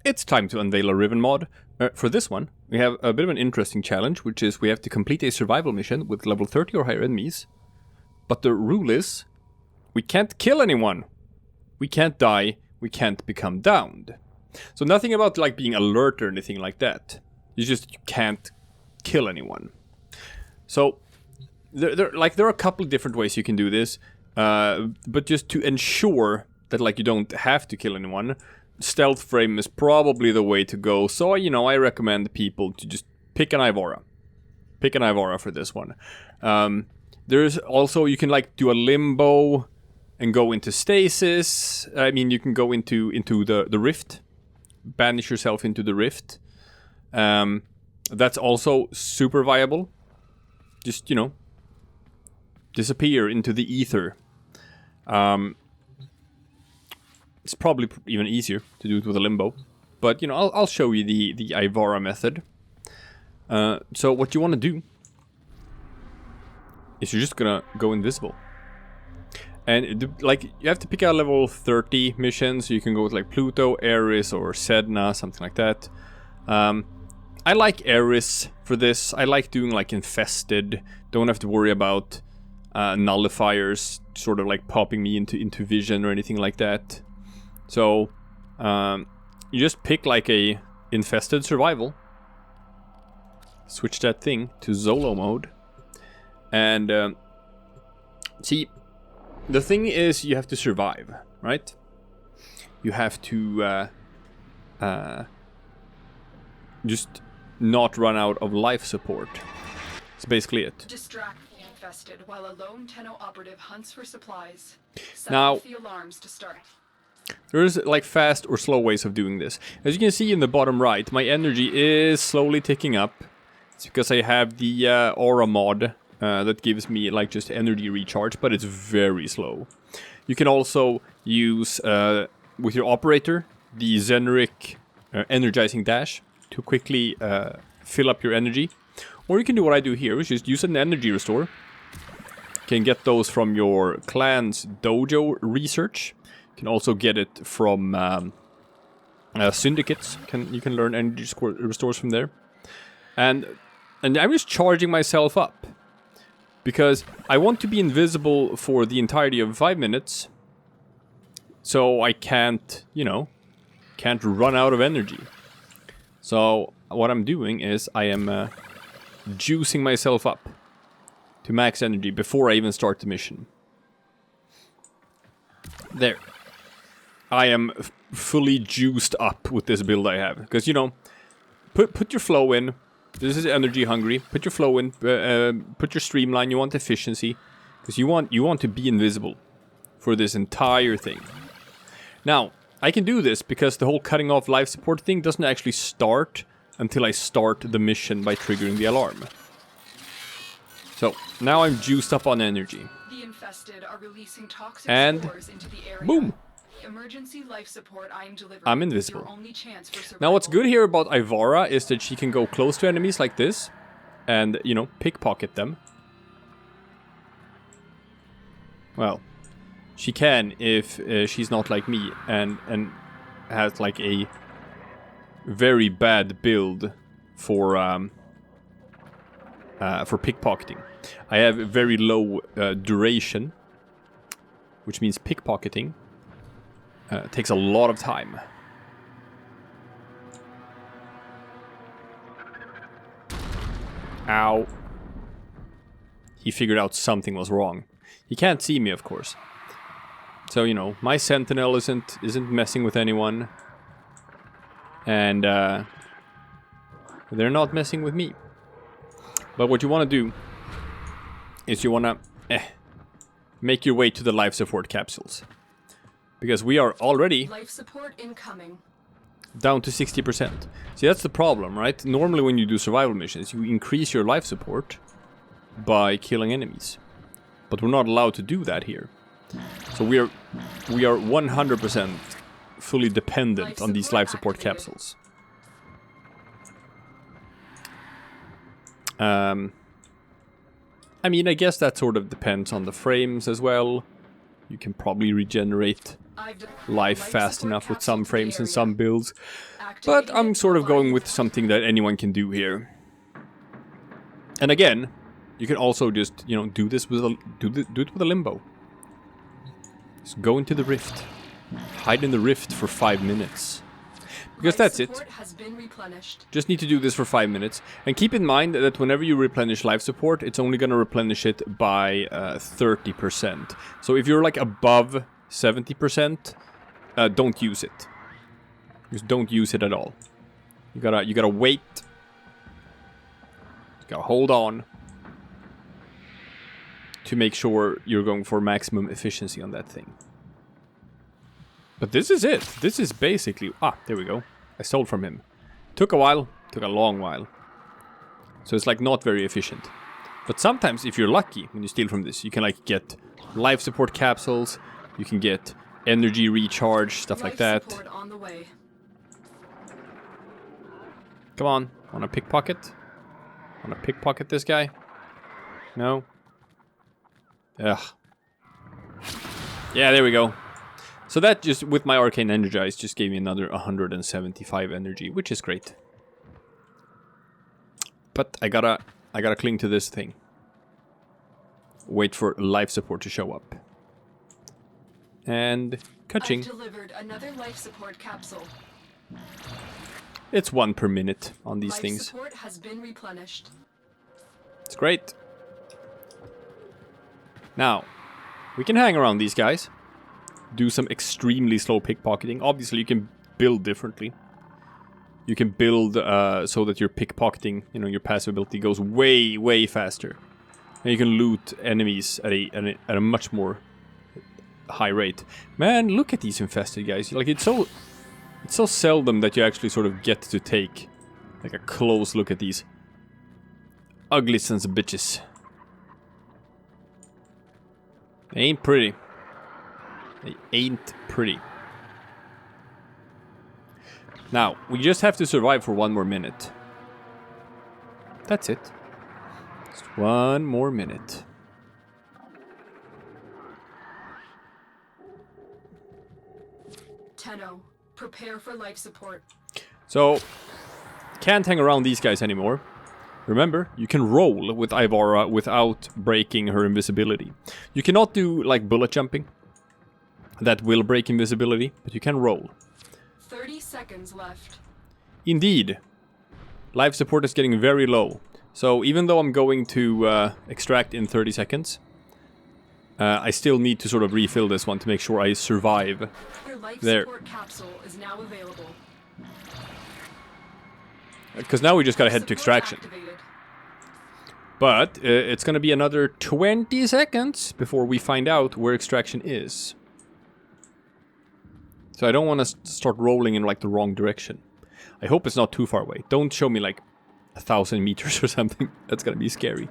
It's time to unveil a Riven mod. For this one, we have a bit of an interesting challenge, which is we have to complete a survival mission with level 30 or higher enemies. But the rule is, we can't kill anyone. We can't die. We can't become downed. So nothing about like being alert or anything like that. It's just you can't kill anyone. So there are a couple of different ways you can do this. But just to ensure that like you don't have to kill anyone, stealth frame is probably the way to go. So, I recommend people to just pick an Ivora. Pick an Ivora for this one. There's also, you can like do a limbo and go into stasis. I mean, you can go into the rift. Banish yourself into the rift. That's also super viable. Just, disappear into the ether. It's probably even easier to do it with a limbo. But, I'll show you the Ivora method. So what you want to do is you're just gonna go invisible. And, you have to pick out level 30 missions. So you can go with, like, Pluto, Eris, or Sedna, something like that. I like Eris for this. I like doing, like, Infested. Don't have to worry about nullifiers sort of, like, popping me into vision or anything like that. So, you just pick like a infested survival. Switch that thing to Zolo mode. And, see, the thing is you have to survive, right? You have to, just not run out of life support. That's basically it. Distract the infested while a lone Tenno operative hunts for supplies. Now, the alarms to start. There is like fast or slow ways of doing this. As you can see in the bottom right, my energy is slowly ticking up. It's because I have the aura mod that gives me like just energy recharge, but it's very slow. You can also use with your operator the Zenric energizing dash to quickly fill up your energy. Or you can do what I do here, which is use an energy restore. You can get those from your clan's dojo research. You can also get it from syndicates. You can learn energy restores from there. And I'm just charging myself up. Because I want to be invisible for the entirety of 5 minutes. So I can't, can't run out of energy. So what I'm doing is I am juicing myself up to max energy before I even start the mission. There. I am fully juiced up with this build I have. Because, put your flow in. This is energy hungry. Put your flow in. Put your streamline. You want efficiency. Because you want to be invisible for this entire thing. Now, I can do this because the whole cutting off life support thing doesn't actually start until I start the mission by triggering the alarm. So, now I'm juiced up on energy. The infested are releasing toxic spores into the area. Boom! Emergency life support I'm delivering. I'm invisible. Your only chance for survival. Now what's good here about Ivora is that she can go close to enemies like this and, pickpocket them. Well, she can if she's not like me and has like a very bad build for pickpocketing. I have very low duration, which means pickpocketing takes a lot of time. Ow. He figured out something was wrong. He can't see me, of course. So, my sentinel isn't messing with anyone. And they're not messing with me. But what you want to do is you want to make your way to the life support capsules. Because we are already life support incoming. Down to 60%. See, that's the problem, right? Normally when you do survival missions, you increase your life support by killing enemies. But we're not allowed to do that here. So we are 100% fully dependent on these life support capsules. I mean, I guess that sort of depends on the frames as well. You can probably regenerate life fast enough with some frames and some builds. But I'm sort of going with something that anyone can do here. And again, you can also just, you know, do this with a, do it with a limbo. Just go into the rift. Hide in the rift for 5 minutes. Because that's it. Just need to do this for 5 minutes. And keep in mind that whenever you replenish life support, it's only going to replenish it by 30%. So if you're like above 70%, don't use it. Just don't use it at all. You gotta wait. You gotta hold on to make sure you're going for maximum efficiency on that thing. But this is it. This is basically... Ah, there we go. I stole from him. Took a while. Took a long while. So it's like not very efficient. But sometimes if you're lucky when you steal from this, you can like get life support capsules. You can get energy recharge, stuff like that. Come on. Wanna pickpocket? Wanna pickpocket this guy? No? Ugh. Yeah, there we go. So that just, with my Arcane Energize, just gave me another 175 energy, which is great. But I gotta cling to this thing. Wait for life support to show up. And catching. I've delivered another life support capsule. It's 1 per minute on these things. Life support has been replenished. It's great. Now, we can hang around these guys. Do some extremely slow pickpocketing. Obviously, you can build differently. You can build so that your pickpocketing, you know, your passive ability goes way, way faster. And you can loot enemies at a much more high rate. Man, look at these infested guys. Like, it's so seldom that you actually sort of get to take like a close look at these ugly sons of bitches. They ain't pretty. They ain't pretty. Now, we just have to survive for 1 more minute. That's it. Just 1 more minute. Tenno, prepare for life support. So, can't hang around these guys anymore. Remember, you can roll with Ivara without breaking her invisibility. You cannot do, like, bullet jumping. That will break invisibility, but you can roll. 30 seconds left. Indeed. Life support is getting very low. So even though I'm going to extract in 30 seconds, I still need to sort of refill this one to make sure I survive. Your life there. Support capsule is now available. Because now we just gotta head to extraction. Activated. But it's gonna be another 20 seconds before we find out where extraction is. So I don't want to start rolling in like the wrong direction. I hope it's not too far away. Don't show me like 1,000 meters or something. That's gonna be scary.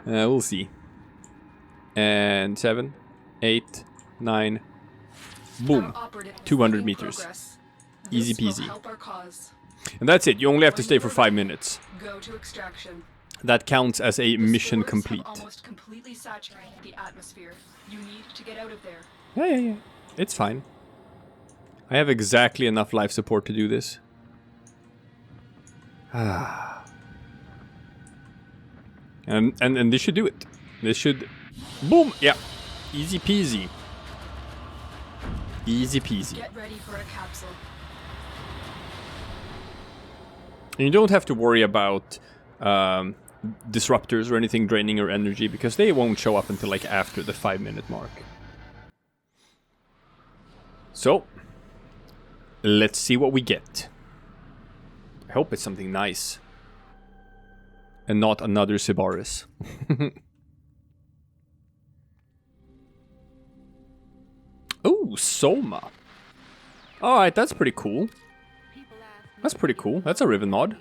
We'll see. And 7, 8, 9. Boom. 200 meters. Easy peasy. And that's it. You only have to stay for 5 minutes. Go to extraction. That counts as a mission complete. Almost completely saturated the atmosphere. You need to get out of there. Yeah. It's fine. I have exactly enough life support to do this. And this should do it. This should... Boom! Yeah. Easy peasy. Easy peasy. Get ready for a capsule. And you don't have to worry about disruptors or anything draining your energy, because they won't show up until like after the 5-minute mark. So... let's see what we get. I hope it's something nice. And not another Sibaris. Oh, Soma. Alright, that's pretty cool. That's pretty cool. That's a Riven mod.